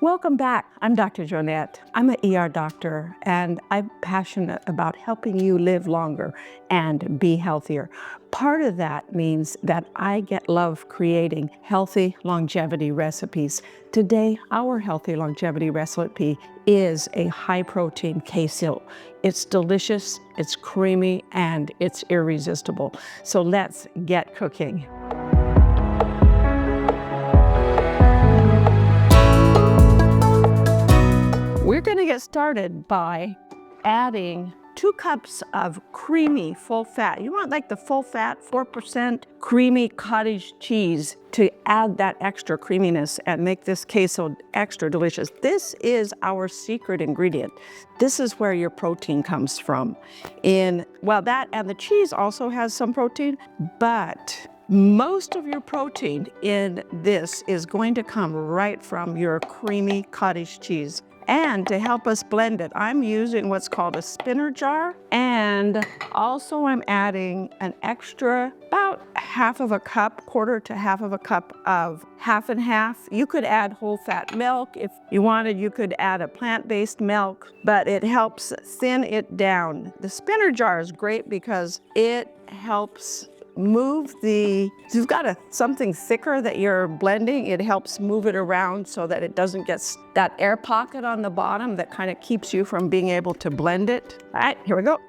Welcome back. I'm Dr. Joanette. I'm an ER doctor, and I'm passionate about helping you live longer and be healthier. Part of that means that I love creating healthy longevity recipes. Today, our healthy longevity recipe is a high-protein queso. It's delicious, it's creamy, and it's irresistible. So let's get cooking. We're going to get started by adding 2 cups of creamy full fat. You want like the full fat, 4% creamy cottage cheese to add that extra creaminess and make this queso extra delicious. This is our secret ingredient. This is where your protein comes from. That and the cheese also has some protein, but most of your protein in this is going to come right from your creamy cottage cheese. And to help us blend it, I'm using what's called a spinner jar. And also I'm adding an extra, about half of a cup, quarter to half of a cup of half and half. You could add whole fat milk. If you wanted, you could add a plant-based milk, but it helps thin it down. The spinner jar is great because it helps move if you've got something thicker that you're blending, it helps move it around so that it doesn't get that air pocket on the bottom that kind of keeps you from being able to blend it. All right, here we go.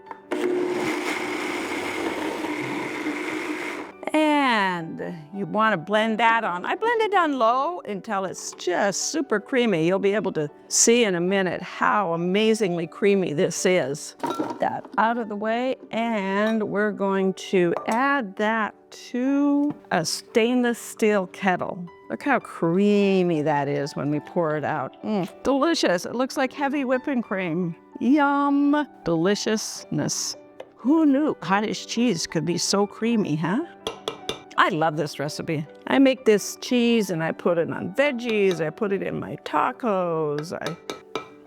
And you want to blend that on. I blend it on low until it's just super creamy. You'll be able to see in a minute how amazingly creamy this is. Put that out of the way, and we're going to add that to a stainless steel kettle. Look how creamy that is when we pour it out. Delicious. It looks like heavy whipping cream. Yum. Deliciousness. Who knew cottage cheese could be so creamy, huh? I love this recipe. I make this cheese and I put it on veggies, I put it in my tacos, I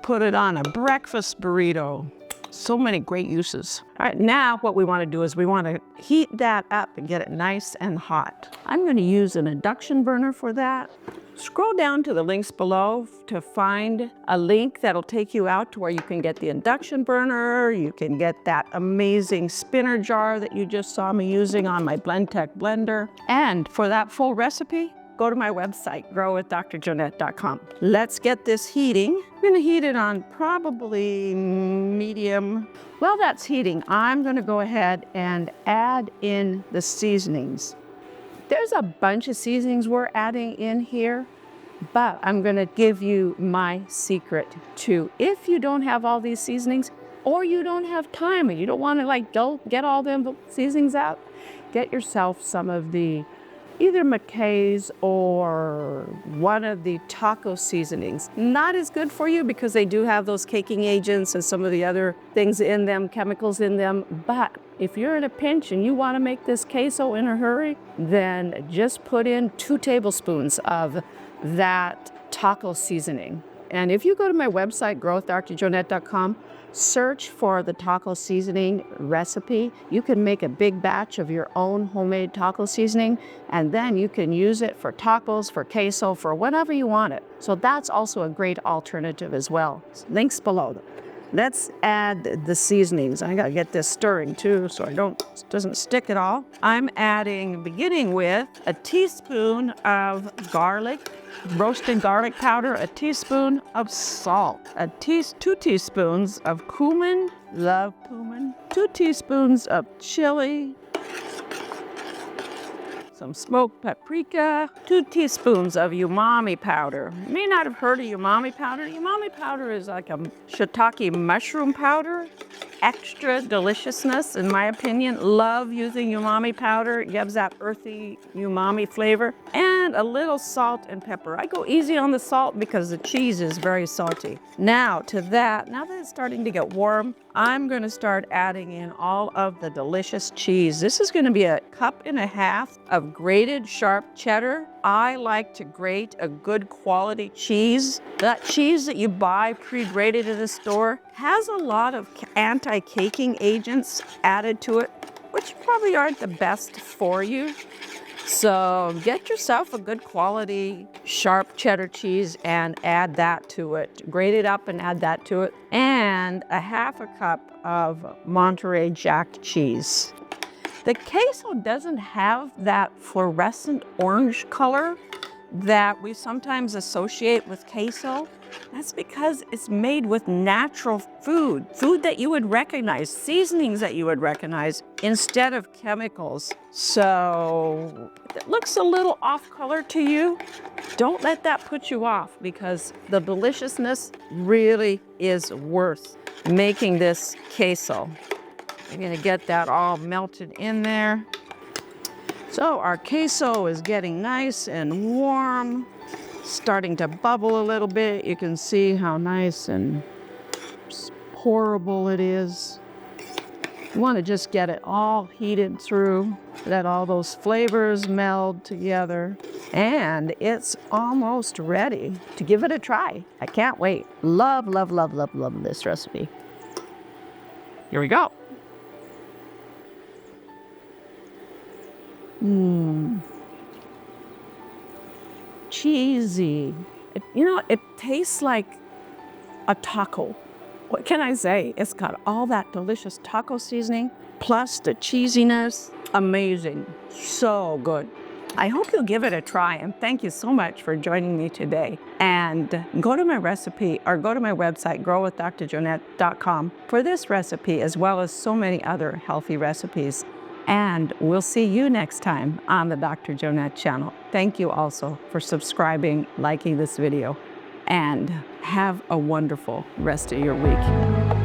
put it on a breakfast burrito. So many great uses. All right, now what we want to do is we want to heat that up and get it nice and hot. I'm going to use an induction burner for that. Scroll down to the links below to find a link that'll take you out to where you can get the induction burner, you can get that amazing spinner jar that you just saw me using on my BlendTech blender. And for that full recipe, go to my website, growwithdrjoanette.com. Let's get this heating. I'm gonna heat it on probably medium. While that's heating, I'm gonna go ahead and add in the seasonings. There's a bunch of seasonings we're adding in here, but I'm gonna give you my secret too. If you don't have all these seasonings, or you don't have time and you don't wanna get all them seasonings out, get yourself some of the either McKay's or one of the taco seasonings. Not as good for you because they do have those caking agents and some of the other things in them, chemicals in them. But if you're in a pinch and you want to make this queso in a hurry, then just put in 2 tablespoons of that taco seasoning. And if you go to my website, growwithdrjoanette.com, search for the taco seasoning recipe. You can make a big batch of your own homemade taco seasoning, and then you can use it for tacos, for queso, for whatever you want it. So that's also a great alternative as well. Links below. Let's add the seasonings. I gotta get this stirring too so it doesn't stick at all. I'm beginning with a teaspoon of garlic, roasted garlic powder, a teaspoon of salt, 2 teaspoons of cumin, love cumin, 2 teaspoons of chili, some smoked paprika, 2 teaspoons of umami powder. You may not have heard of umami powder. Umami powder is like a shiitake mushroom powder. Extra deliciousness, in my opinion. Love using umami powder. It gives that earthy umami flavor. And a little salt and pepper. I go easy on the salt because the cheese is very salty. Now that it's starting to get warm, I'm gonna start adding in all of the delicious cheese. This is gonna be 1.5 cups of grated sharp cheddar. I like to grate a good quality cheese. That cheese that you buy pre-grated at the store has a lot of anti-caking agents added to it, which probably aren't the best for you. So get yourself a good quality, sharp cheddar cheese and add that to it. Grate it up and add that to it. And a half a cup of Monterey Jack cheese. The queso doesn't have that fluorescent orange color that we sometimes associate with queso. That's because it's made with natural food that you would recognize, seasonings that you would recognize instead of chemicals. So if it looks a little off color to you, don't let that put you off, because the deliciousness really is worth making this queso. I'm gonna get that all melted in there. So our queso is getting nice and warm, starting to bubble a little bit. You can see how nice and pourable it is. You want to just get it all heated through, let all those flavors meld together, and it's almost ready to give it a try. I can't wait. Love, love, love, love, love this recipe. Here we go. Cheesy. It tastes like a taco. What can I say? It's got all that delicious taco seasoning, plus the cheesiness. Amazing. So good. I hope you'll give it a try, and thank you so much for joining me today. And go to my recipe, or go to my website, growwithdrjoanette.com, for this recipe, as well as so many other healthy recipes. And we'll see you next time on the Dr. Joanette channel. Thank you also for subscribing, liking this video, and have a wonderful rest of your week.